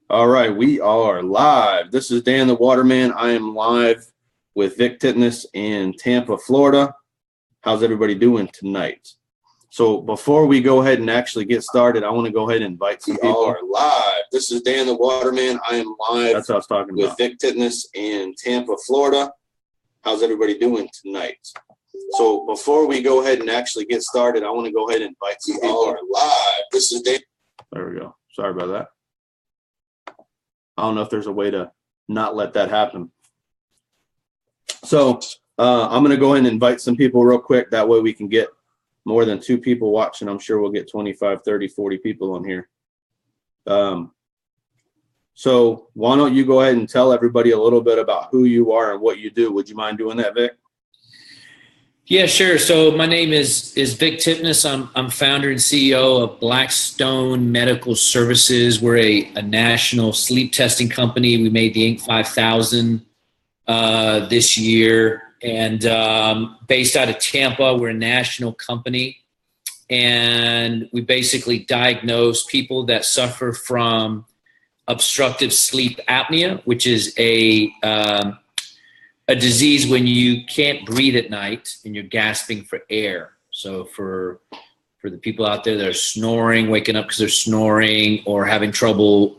All right, we are live. This is Dan the Waterman. I am live with Vick Tipnes in Tampa, Florida. How's everybody doing tonight? So before we go ahead and actually get started, I want to go ahead and invite some people. We are live. This is Dan the Waterman. I am live. That's what I was talking with Vick Tipnes in Tampa, Florida. How's everybody doing tonight? So before we go ahead and actually get started, I want to go ahead and invite some people. We are live. This is Dan. There we go. Sorry about that. I don't know if there's a way to not let that happen. So I'm going to go ahead and invite some people real quick. That way we can get more than 2 people watching. I'm sure we'll get 25, 30, 40 people on here. So why don't you go ahead and tell everybody a little bit about who you are and what you do. Would you mind doing that, Vic? Yeah, sure. So my name is Vick Tipnes. I'm founder and CEO of Blackstone Medical Services. We're a national sleep testing company. We made the Inc. 5000 this year, and based out of Tampa. We're a national company, and we basically diagnose people that suffer from obstructive sleep apnea, which is a disease when you can't breathe at night and you're gasping for air. So for the people out there that are snoring, waking up because they're snoring, or having trouble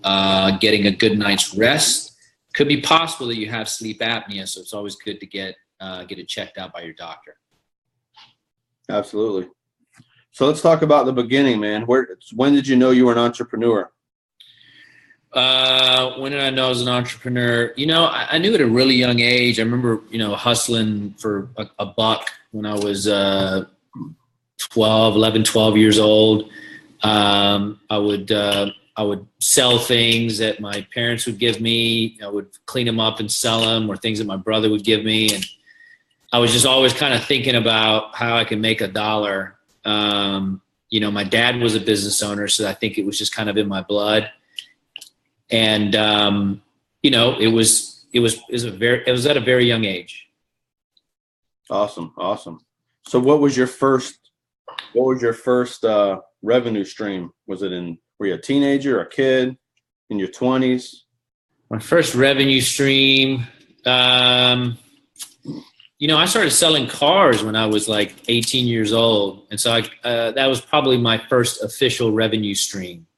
getting a good night's rest, could be possible that you have sleep apnea. So it's always good to get it checked out by your doctor. Absolutely. So let's talk about the beginning, man. When did you know you were an entrepreneur? When did I know I was an entrepreneur? I knew at a really young age. I remember, hustling for a buck when I was 12 years old. I would sell things that my parents would give me. I would clean them up and sell them, or things that my brother would give me. And I was just always kind of thinking about how I could make a dollar. My dad was a business owner, so I think it was just kind of in my blood. And, it was at a very young age. Awesome. So what was your first revenue stream? Was it were you a teenager or a kid in your 20s? My first revenue stream, I started selling cars when I was like 18 years old. And so that was probably my first official revenue stream.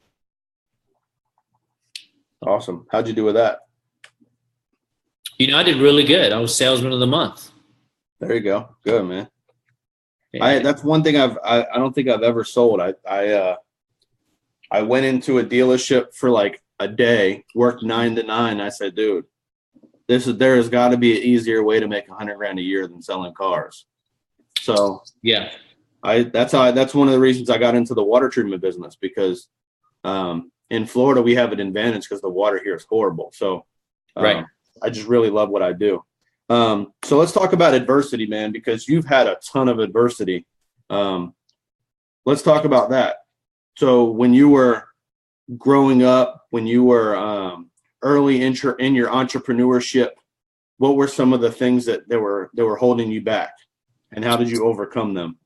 Awesome. How'd you do with that? I did really good. I was salesman of the month. There you go. Good, man. Yeah. That's one thing I don't think I've ever sold. I went into a dealership for like a day, worked 9 to 9. I said, dude, there has got to be an easier way to make $100,000 a year than selling cars. So yeah, that's one of the reasons I got into the water treatment business, because in Florida, we have an advantage because the water here is horrible. So right. I just really love what I do. So let's talk about adversity, man, because you've had a ton of adversity. Let's talk about that. So when you were growing up, when you were early in your entrepreneurship, what were some of the things that were holding you back, and how did you overcome them?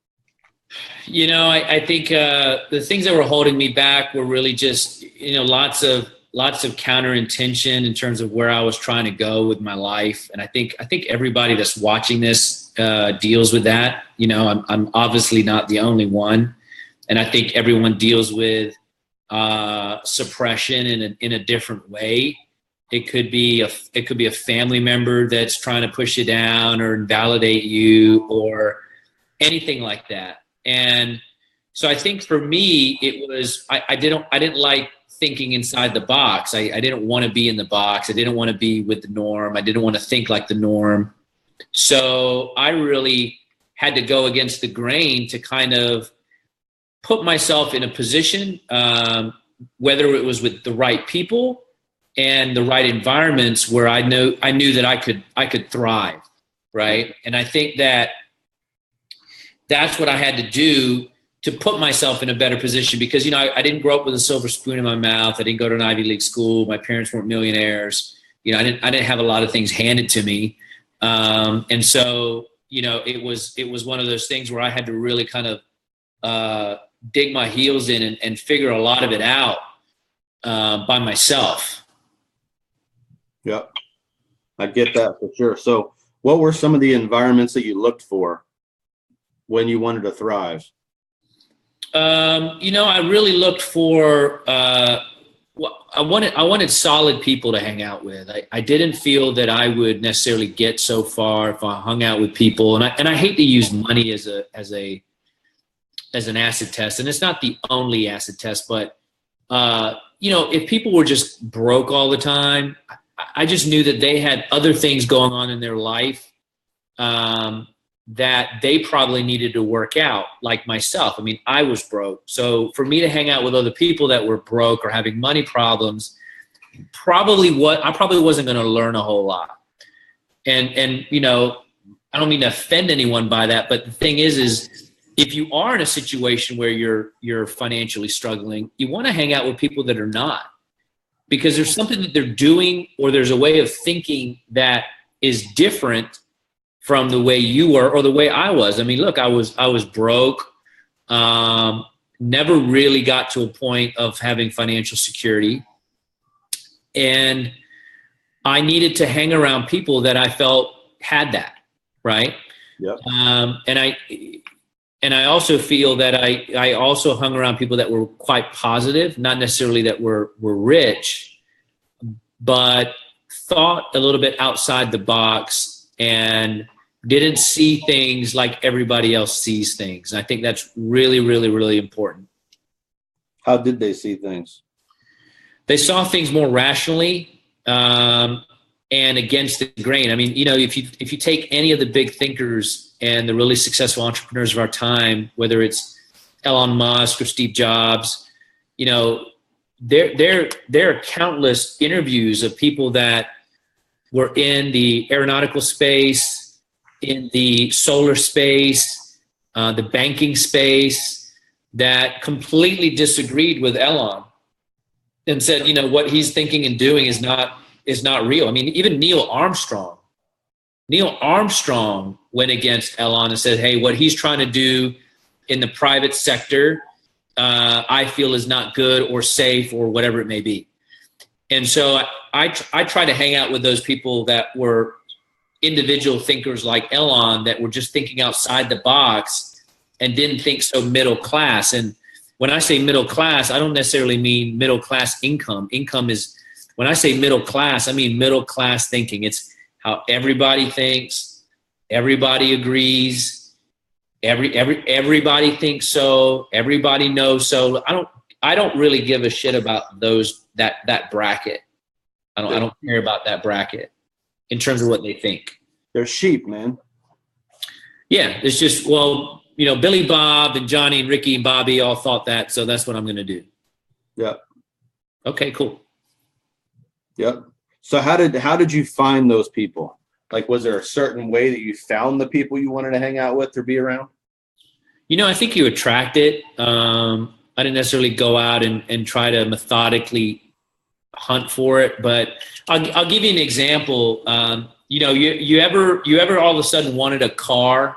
I think the things that were holding me back were really just, lots of counter intention in terms of where I was trying to go with my life. And I think everybody that's watching this deals with that. I'm obviously not the only one. And I think everyone deals with suppression in a different way. It could be a family member that's trying to push you down or invalidate you or anything like that. And so I think for me, it was, I didn't like thinking inside the box. I didn't want to be in the box. I didn't want to be with the norm. I didn't want to think like the norm. So I really had to go against the grain to kind of put myself in a position, whether it was with the right people and the right environments, where I knew that I could thrive. Right. And I think that's what I had to do to put myself in a better position, because, I didn't grow up with a silver spoon in my mouth. I didn't go to an Ivy League school. My parents weren't millionaires. I didn't have a lot of things handed to me. And so, it was one of those things where I had to really kind of dig my heels in and figure a lot of it out by myself. Yep. I get that for sure. So what were some of the environments that you looked for when you wanted to thrive? I really looked for, I wanted solid people to hang out with. I didn't feel that I would necessarily get so far if I hung out with people. And I hate to use money as an acid test. And it's not the only acid test, but, if people were just broke all the time, I just knew that they had other things going on in their life that they probably needed to work out, like myself. I mean, I was broke. So for me to hang out with other people that were broke or having money problems, I probably wasn't going to learn a whole lot. And I don't mean to offend anyone by that, but the thing is if you are in a situation where you're financially struggling, you want to hang out with people that are not. Because there's something that they're doing, or there's a way of thinking that is different from the way you were or the way I was. I mean, look, I was broke, never really got to a point of having financial security. And I needed to hang around people that I felt had that, right? Yep. And I also feel that I also hung around people that were quite positive, not necessarily that were rich, but thought a little bit outside the box and didn't see things like everybody else sees things. And I think that's really, really, really important. How did they see things? They saw things more rationally and against the grain. I mean, if you take any of the big thinkers and the really successful entrepreneurs of our time, whether it's Elon Musk or Steve Jobs, there are countless interviews of people that were in the aeronautical space, in the solar space, the banking space, that completely disagreed with Elon and said, what he's thinking and doing is not real. I mean, even Neil Armstrong went against Elon and said, hey, what he's trying to do in the private sector, I feel is not good or safe or whatever it may be. And so I try to hang out with those people that were individual thinkers like Elon, that were just thinking outside the box and didn't think so middle class. And when I say middle class, I don't necessarily mean middle class income. Income is, when I say middle class, I mean middle class thinking. It's how everybody thinks, everybody agrees, everybody thinks so, everybody knows so. I don't really give a shit about that bracket. I don't care about that bracket in terms of what they think. They're sheep, man. Yeah, it's just, Billy Bob and Johnny and Ricky and Bobby all thought that, so that's what I'm going to do. Yep. Okay, cool. Yep. So how did you find those people? Like, was there a certain way that you found the people you wanted to hang out with or be around? I think you attract it. I didn't necessarily go out and try to methodically hunt for it, but I'll give you an example. You ever all of a sudden wanted a car,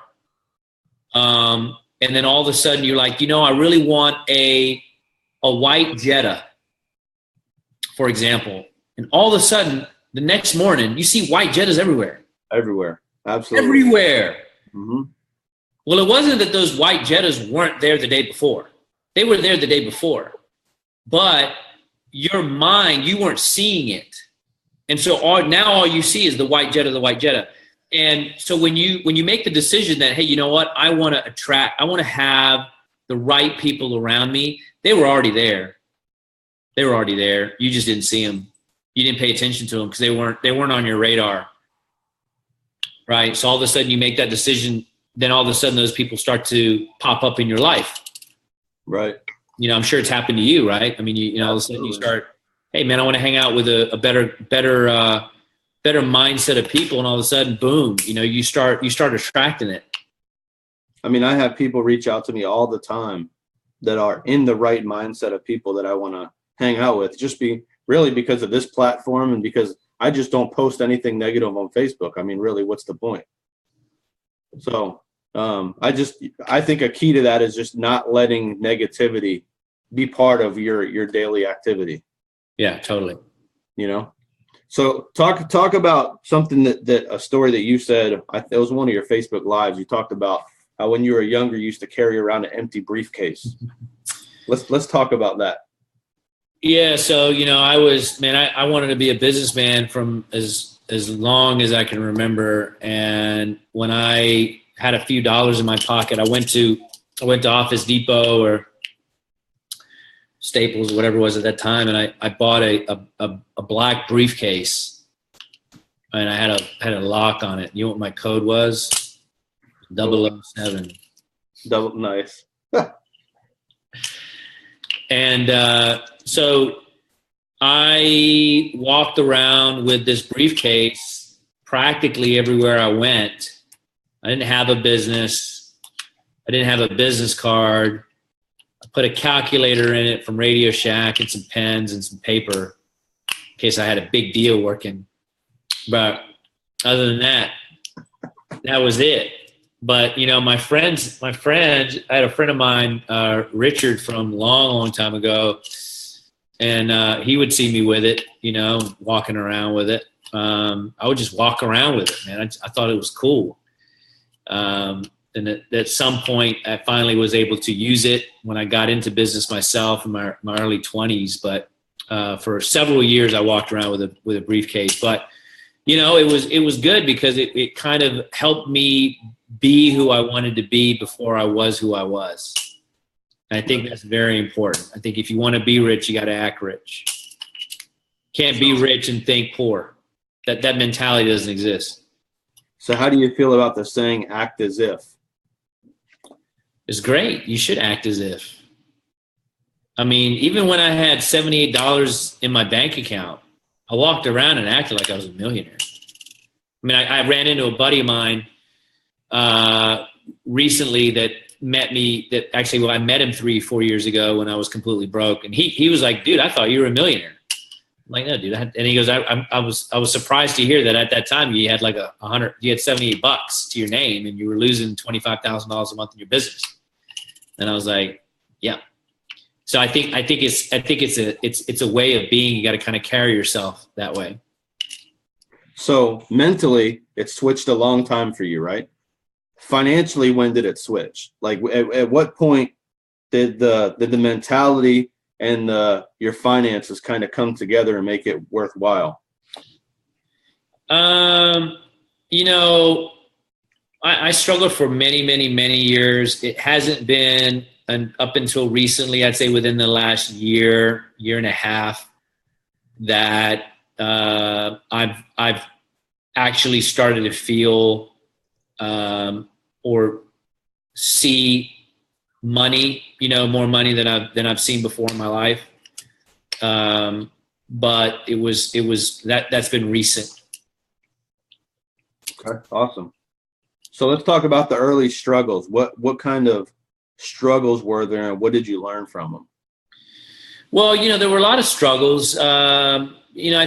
and then all of a sudden you're like, I really want a white Jetta, for example. And all of a sudden, the next morning, you see white Jettas everywhere. Everywhere. Absolutely. Everywhere. Mm-hmm. Well, it wasn't that those white Jettas weren't there the day before. They were there the day before. But your mind, you weren't seeing it. And so now all you see is the white Jetta. And so when you make the decision that, hey, you know what? I want to have the right people around me. They were already there. You just didn't see them. You didn't pay attention to them because they weren't on your radar, right? So all of a sudden you make that decision, then all of a sudden those people start to pop up in your life, right? I'm sure it's happened to you, right? I mean, all of a sudden you start, hey man, I want to hang out with a better mindset of people, and all of a sudden, boom, you start attracting it. I mean, I have people reach out to me all the time that are in the right mindset of people that I want to hang out with, really because of this platform and because I just don't post anything negative on Facebook. I mean, really, what's the point? So I think a key to that is just not letting negativity be part of your daily activity. Yeah, totally. You know, so talk about something that a story that you said. It was one of your Facebook lives. You talked about how when you were younger, you used to carry around an empty briefcase. Let's talk about that. Yeah. So, I wanted to be a businessman from as long as I can remember. And when I had a few dollars in my pocket, I went to Office Depot or Staples, whatever it was at that time, and I bought a black briefcase, and I had a lock on it. You know what my code was? 007. Nice. And so I walked around with this briefcase practically everywhere I went. I didn't have a business. I didn't have a business card. I put a calculator in it from Radio Shack and some pens and some paper in case I had a big deal working. But other than that, that was it. But, my friend, I had a friend of mine, Richard, from long time ago, and he would see me with it, walking around with it. I would just walk around with it, man. I thought it was cool. And at some point, I finally was able to use it when I got into business myself in my early 20s. But for several years, I walked around with a briefcase. But it was good because it kind of helped me be who I wanted to be before I was who I was. And I think that's very important. I think if you want to be rich, you got to act rich. Can't be rich and think poor. That mentality doesn't exist. So how do you feel about the saying "act as if"? It's great. You should act as if. I mean, even when I had $78 in my bank account, I walked around and acted like I was a millionaire. I mean, I ran into a buddy of mine recently that met me. I met him 3-4 years ago when I was completely broke, and he was like, "Dude, I thought you were a millionaire." I'm like, "No, dude." And he goes, "I was surprised to hear that at that time you had like you had $78 to your name, and you were losing $25,000 a month in your business." And I was like, "Yeah." So I think it's a way of being. You got to kind of carry yourself that way. So mentally, it switched a long time for you, right? Financially, when did it switch? Like at what point did the mentality and your finances kind of come together and make it worthwhile? I struggled for many, many, many years. It hasn't been up until recently, I'd say within the last year and a half, that I've actually started to feel or see money, more money than I've seen before in my life. But that's been recent. Okay, awesome. So let's talk about the early struggles. What kind of struggles were there, and what did you learn from them? Well, there were a lot of struggles. I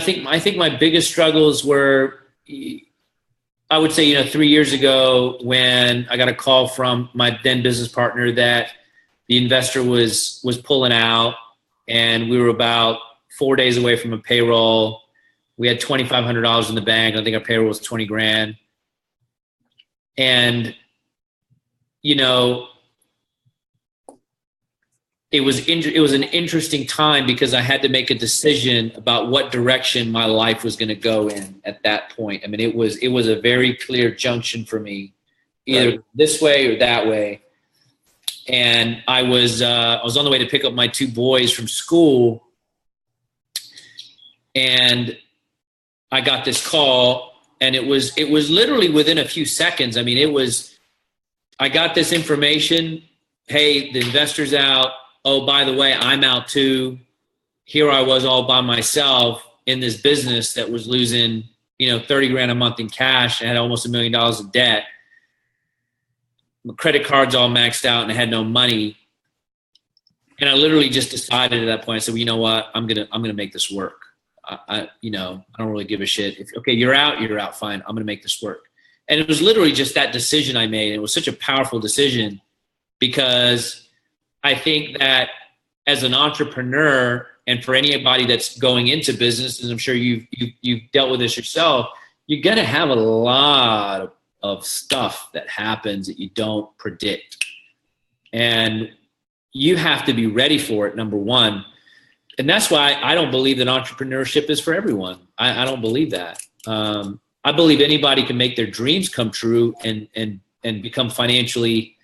think my biggest struggles were, I would say, 3 years ago when I got a call from my then business partner that the investor was pulling out, and we were about 4 days away from a payroll. We had $2,500 in the bank. I think our payroll was $20,000. And, it was an interesting time because I had to make a decision about what direction my life was going to go in at that point. I mean, it was a very clear junction for me, either this way or that way. And I was on the way to pick up my 2 boys from school, and I got this call, and it was literally within a few seconds. I mean, I got this information. Hey, the investor's out. Oh, by the way, I'm out too. Here I was all by myself in this business that was losing, $30,000 a month in cash. I had almost $1 million of debt. My credit cards all maxed out, and I had no money. And I literally just decided at that point. I said, "Well, you know what? I'm gonna make this work. I don't really give a shit. If okay, you're out, fine. I'm gonna make this work." And it was literally just that decision I made. It was such a powerful decision because I think that as an entrepreneur, and for anybody that's going into business, and I'm sure you've dealt with this yourself, you're going to have a lot of stuff that happens that you don't predict. And you have to be ready for it, number one. And that's why I don't believe that entrepreneurship is for everyone. I don't believe that. I believe anybody can make their dreams come true and become financially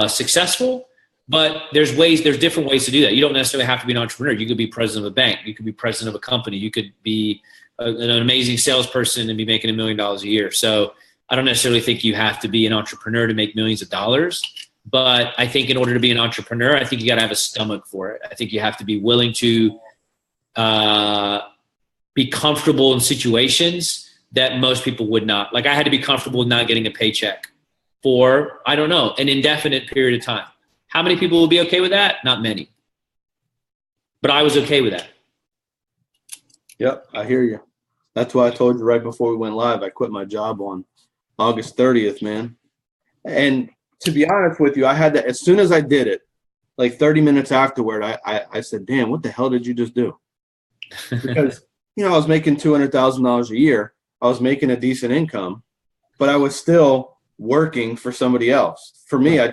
successful. But there's different ways to do that. You don't necessarily have to be an entrepreneur. You could be president of a bank. You could be president of a company. You could be an amazing salesperson and be making $1 million a year. So I don't necessarily think you have to be an entrepreneur to make millions of dollars. But I think in order to be an entrepreneur, I think you got to have a stomach for it. I think you have to be willing to be comfortable in situations that most people would not. Like I had to be comfortable with not getting a paycheck for, I don't know, an indefinite period of time. How many people will be okay with that? Not many. But I was okay with that. Yep, I hear you. That's why I told you right before we went live, I quit my job on August 30th, man. And to be honest with you, I had that as soon as I did it, like 30 minutes afterward, I said, damn, what the hell did you just do? Because, I was making $200,000 a year. I was making a decent income, but I was still working for somebody else. For me, I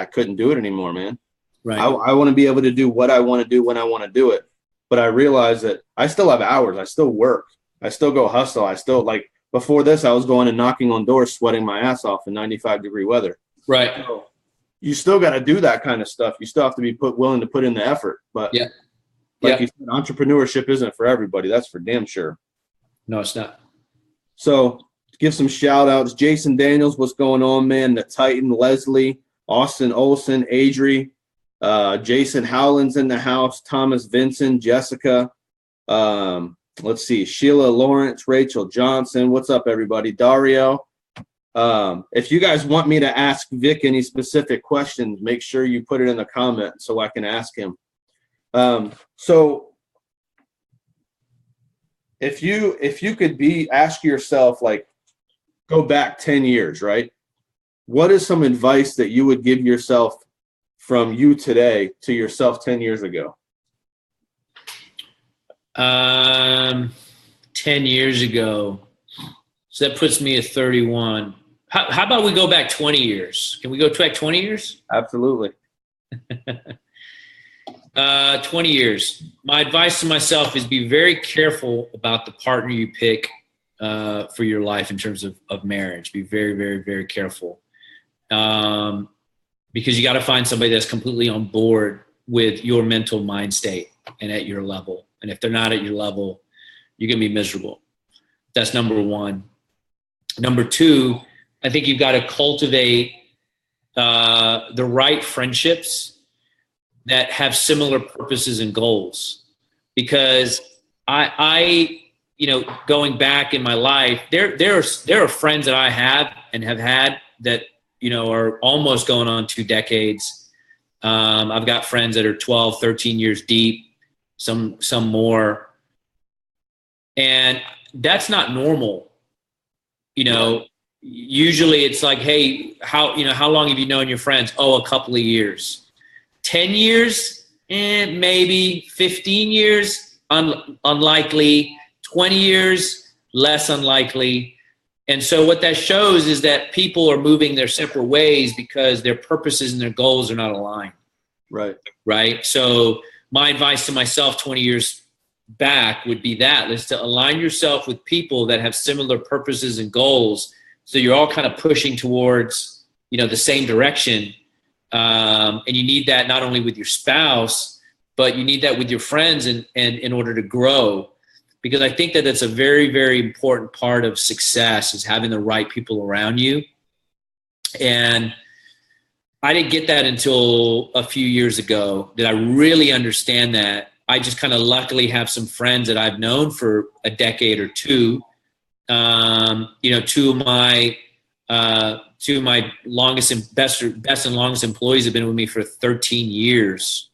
couldn't do it anymore, man. Right. I want to be able to do what I want to do when I want to do it. But I realized that I still have hours. I still work. I still go hustle. I still before this, I was going and knocking on doors, sweating my ass off in 95-degree weather. Right. So you still got to do that kind of stuff. You still have to be willing to put in the effort. But you said, entrepreneurship isn't for everybody. That's for damn sure. No, it's not. So give some shout outs. Jason Daniels, what's going on, man? The Titan, Leslie, Austin Olson, Adri, Jason Howland's in the house, Thomas Vincent, Jessica. Let's see, Sheila Lawrence, Rachel Johnson. What's up, everybody? Dario. If you guys want me to ask Vic any specific questions, make sure you put it in the comments so I can ask him. So if you could ask yourself, go back 10 years, right? What is some advice that you would give yourself from you today to yourself 10 years ago? 10 years ago. So that puts me at 31. How about we go back 20 years? Can we go back 20 years? Absolutely. 20 years. My advice to myself is be very careful about the partner you pick for your life in terms of marriage. Be very, very, very careful. Because you got to find somebody that's completely on board with your mental mind state and at your level. And if they're not at your level, you're going to be miserable. That's number one. Number two, I think you've got to cultivate the right friendships that have similar purposes and goals. Because I going back in my life, there are friends that I have and have had that, are almost going on 2 decades. I've got friends that are 12, 13 years deep, some more. And that's not normal. Usually it's like, hey, how long have you known your friends? Oh, a couple of years. 10 years, maybe. 15 years, unlikely. 20 years, less unlikely. And so what that shows is that people are moving their separate ways because their purposes and their goals are not aligned. Right. Right. So my advice to myself 20 years back would be that is to align yourself with people that have similar purposes and goals. So you're all kind of pushing towards, the same direction. And you need that not only with your spouse, but you need that with your friends and in order to grow. Because I think that that's a very, very important part of success is having the right people around you. And I didn't get that until a few years ago. Did I really understand that? I just kind of luckily have some friends that I've known for a decade or two. Two of my longest and best and longest employees have been with me for 13 years.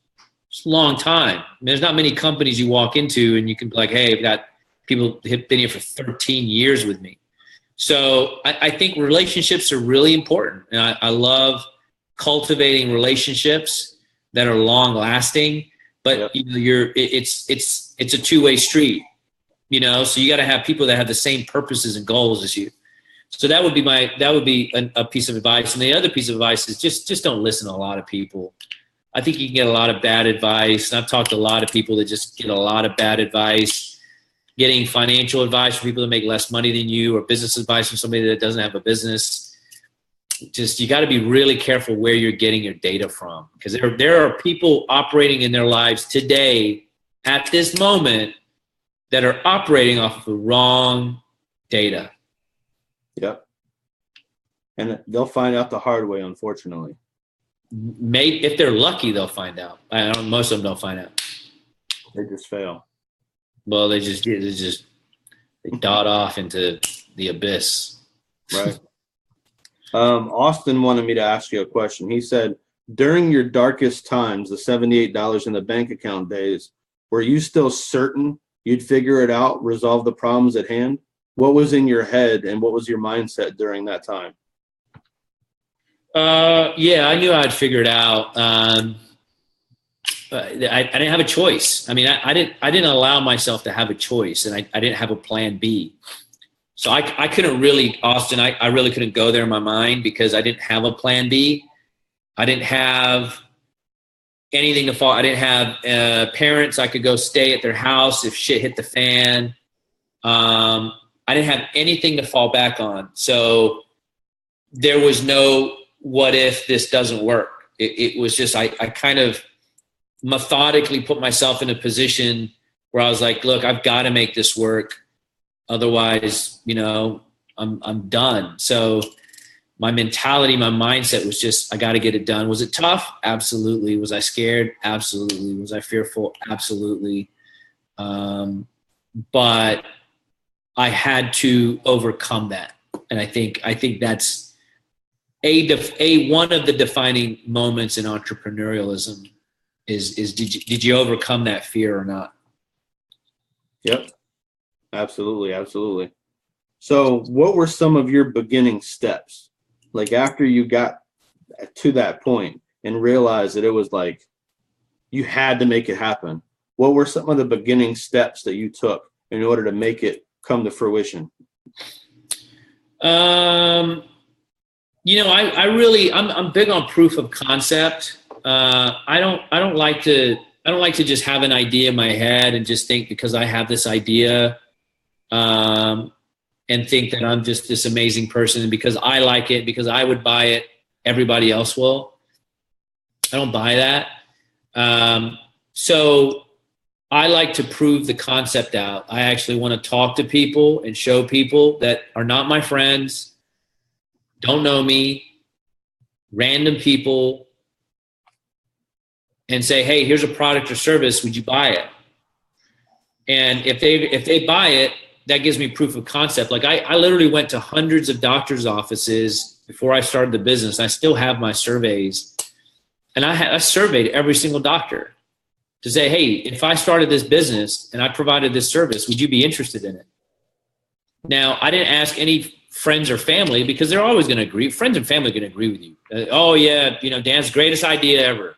It's a long time. There's not many companies you walk into and you can be like, hey, I've got people who've been here for 13 years with me. So I think relationships are really important. And I love cultivating relationships that are long lasting, but you know, it's a two-way street, you know, so you got to have people that have the same purposes and goals as you. So that would be a piece of advice. And the other piece of advice is just don't listen to a lot of people. I think you can get a lot of bad advice. And I've talked to a lot of people that just get a lot of bad advice, getting financial advice from people that make less money than you, or business advice from somebody that doesn't have a business. Just, you got to be really careful where you're getting your data from, because there are people operating in their lives today at this moment that are operating off of the wrong data. Yep. And they'll find out the hard way, unfortunately. Maybe if they're lucky, they'll find out. Most of them don't find out. They just fail. Well, they dot off into the abyss. Right. Austin wanted me to ask you a question. He said, during your darkest times, the $78 in the bank account days, were you still certain you'd figure it out, resolve the problems at hand? What was in your head and what was your mindset during that time? Yeah, I knew I'd figure it out. I didn't have a choice. I mean, I didn't allow myself to have a choice, and I didn't have a plan B. So I couldn't really, Austin, I really couldn't go there in my mind because I didn't have a plan B. I didn't have anything to fall. I didn't have parents I could go stay at their house if shit hit the fan. I didn't have anything to fall back on. So there was no what if this doesn't work. It was just, I kind of methodically put myself in a position where I was like, look, I've got to make this work. Otherwise, you know, I'm done. So my mentality, my mindset was just, I got to get it done. Was it tough? Absolutely. Was I scared? Absolutely. Was I fearful? Absolutely. But I had to overcome that. And I think that's one of the defining moments in entrepreneurialism is did you overcome that fear or not? Yep. Absolutely. Absolutely. So what were some of your beginning steps? Like after you got to that point and realized that it was like you had to make it happen, what were some of the beginning steps that you took in order to make it come to fruition? You know, I'm big on proof of concept. I don't like to just have an idea in my head and just think because I have this idea, and think that I'm just this amazing person, and because I like it, because I would buy it, everybody else will. I don't buy that. So I like to prove the concept out. I actually want to talk to people and show people that are not my friends, don't know me, random people, and say, hey, here's a product or service. Would you buy it? And if they buy it, that gives me proof of concept. Like I literally went to hundreds of doctors' offices before I started the business. I still have my surveys, and I surveyed every single doctor to say, hey, if I started this business and I provided this service, would you be interested in it? Now, I didn't ask any friends or family because they're always going to agree. Friends and family are going to agree with you. Oh yeah, you know, Dan's greatest idea ever.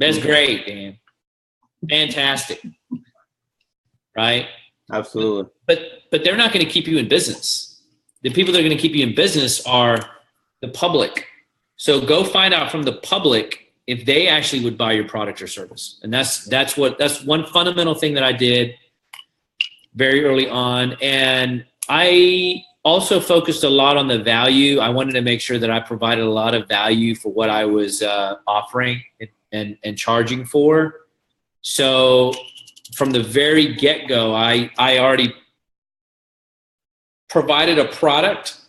That's great, Dan. Fantastic. Right? Absolutely. But they're not going to keep you in business. The people that are going to keep you in business are the public. So go find out from the public if they actually would buy your product or service. And that's one fundamental thing that I did very early on. And I also focused a lot on the value. I wanted to make sure that I provided a lot of value for what I was offering and charging for. So from the very get-go, I already provided a product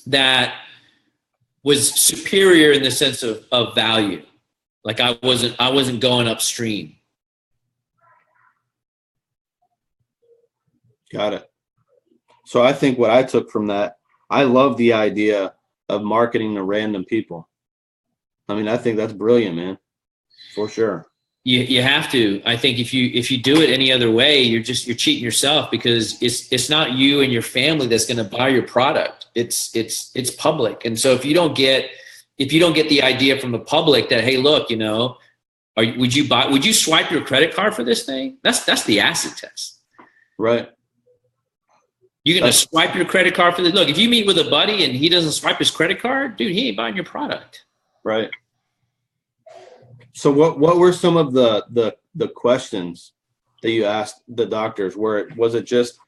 that was superior in the sense of value. Like I wasn't going upstream. Got it. So I think what I took from that, I love the idea of marketing to random people. I mean, I think that's brilliant, man, for sure. You have to. I think if you do it any other way, you're cheating yourself, because it's not you and your family that's going to buy your product. It's public. And so if you don't get the idea from the public that, hey, look, would you swipe your credit card for this thing? That's the acid test. Right. You're going to swipe your credit card for this. Look, if you meet with a buddy and he doesn't swipe his credit card, dude, he ain't buying your product. Right. So what were some of the questions that you asked the doctors? Was it just,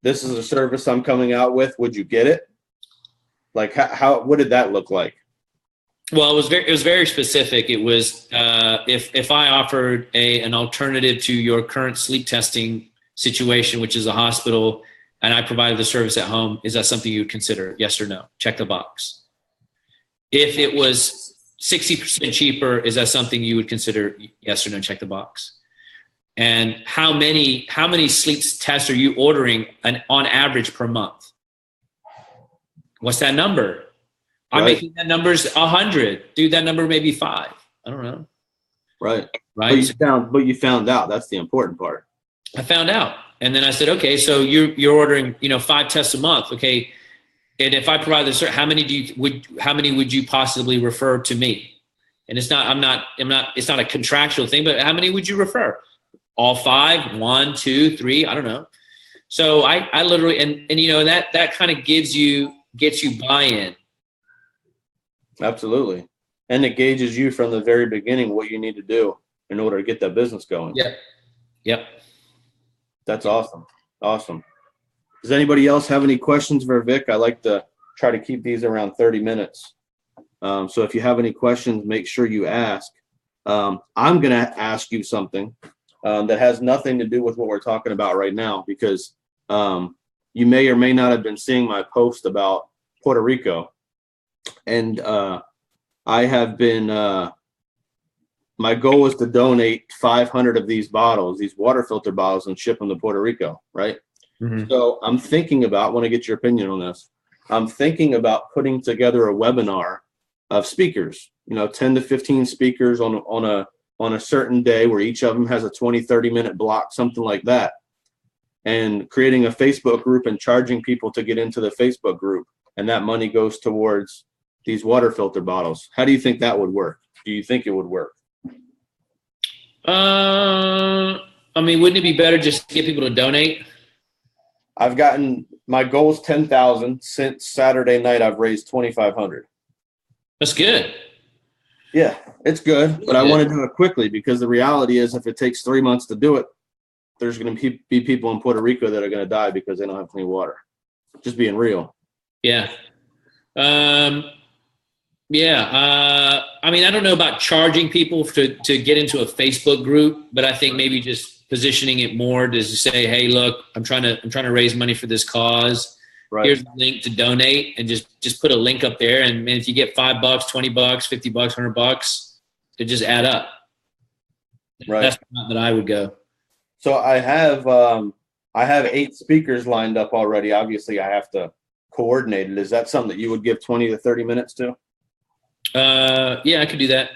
this is a service I'm coming out with, would you get it? Like what did that look like? Well, it was very specific. It was if I offered an alternative to your current sleep testing situation, which is a hospital, and I provided the service at home, is that something you would consider? Yes or no? Check the box. If it was 60% cheaper, is that something you would consider? Yes or no? Check the box. And how many sleep tests are you ordering on average per month? What's that number? I'm making that number's 100. Dude, that number may be 5. I don't know. Right. Right. But you found out. That's the important part. I found out. And then I said, okay, so you're ordering, 5 tests a month. Okay. And if I provide this, how many would you possibly refer to me? And it's not a contractual thing, but how many would you refer? All 5, 1, 2, 3, I don't know. So I literally, and that kind of gets you buy-in. Absolutely. And it gauges you from the very beginning what you need to do in order to get that business going. Yep. That's awesome. Awesome. Does anybody else have any questions for Vic? I like to try to keep these around 30 minutes. So if you have any questions, make sure you ask. I'm going to ask you something that has nothing to do with what we're talking about right now, because you may or may not have been seeing my post about Puerto Rico. And I have been, my goal is to donate 500 of these bottles, these water filter bottles, and ship them to Puerto Rico, right? Mm-hmm. So I'm thinking about, want to get your opinion on this. I'm thinking about putting together a webinar of speakers, 10 to 15 speakers on a certain day, where each of them has a 20, 30-minute block, something like that, and creating a Facebook group and charging people to get into the Facebook group. And that money goes towards these water filter bottles. How do you think that would work? Do you think it would work? Wouldn't it be better just to get people to donate? My goal is 10,000. Since Saturday night, I've raised 2,500. That's good. Yeah, it's good, but I want to do it quickly, because the reality is, if it takes 3 months to do it, there's going to be people in Puerto Rico that are going to die because they don't have clean water. Just being real. Yeah. I don't know about charging people to get into a Facebook group, but I think maybe just positioning it more to say, hey, look, I'm trying to raise money for this cause. Right. Here's the link to donate, and just put a link up there. And man, if you get $5, $20, $50, $100, it just add up. Right. That's not that I would go. So I have 8 speakers lined up already. Obviously, I have to coordinate it. Is that something that you would give 20 to 30 minutes to? Yeah, I could do that.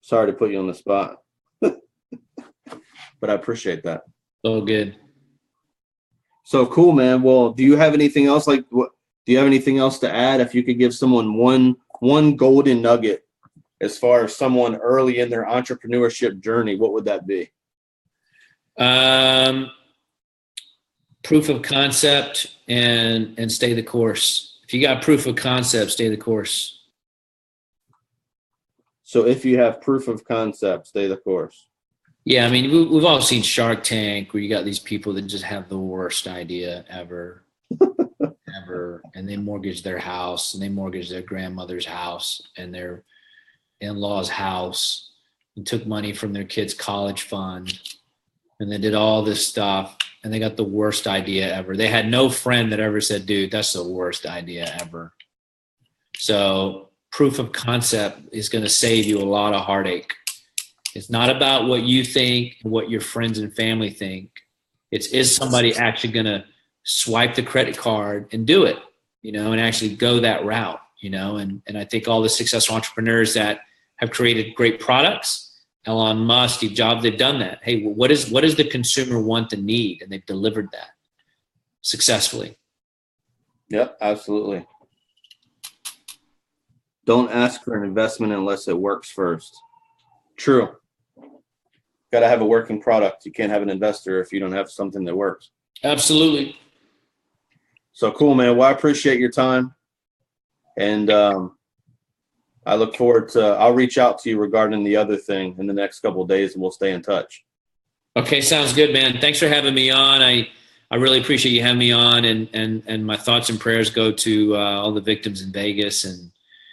Sorry to put you on the spot, but I appreciate that. Oh, good. So cool, man. Well, do you have anything else? Do you have anything else to add? If you could give someone one golden nugget as far as someone early in their entrepreneurship journey, what would that be? Proof of concept and stay the course. If you got proof of concept, stay the course. So if you have proof of concept, stay the course. Yeah, we've all seen Shark Tank, where you got these people that just have the worst idea ever, and they mortgage their house, and they mortgage their grandmother's house and their in-laws' house, and took money from their kids' college fund, and they did all this stuff, and they got the worst idea ever. They had no friend that ever said, dude, that's the worst idea ever. So proof of concept is going to save you a lot of heartache. It's not about what you think and what your friends and family think. Is somebody actually going to swipe the credit card and do it, and actually go that route, and I think all the successful entrepreneurs that have created great products. Elon Musk, Steve Jobs, they've done that. Hey, what does the consumer want and need? And they've delivered that successfully. Yep, absolutely. Don't ask for an investment unless it works first. True. Got to have a working product. You can't have an investor if you don't have something that works. Absolutely. So cool, man. Well, I appreciate your time. And I look forward to, I'll reach out to you regarding the other thing in the next couple of days, and we'll stay in touch. Okay, sounds good, man. Thanks for having me on. I really appreciate you having me on, and my thoughts and prayers go to all the victims in Vegas and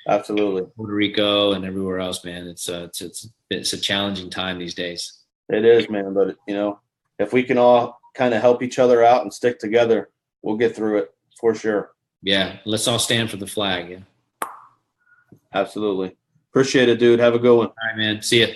absolutely Puerto Rico and everywhere else, man. It's a challenging time these days. It is, man. But you know, if we can all kind of help each other out and stick together, we'll get through it for sure. Yeah, let's all stand for the flag. Yeah. Absolutely. Appreciate it, dude. Have a good one. All right, man. See ya.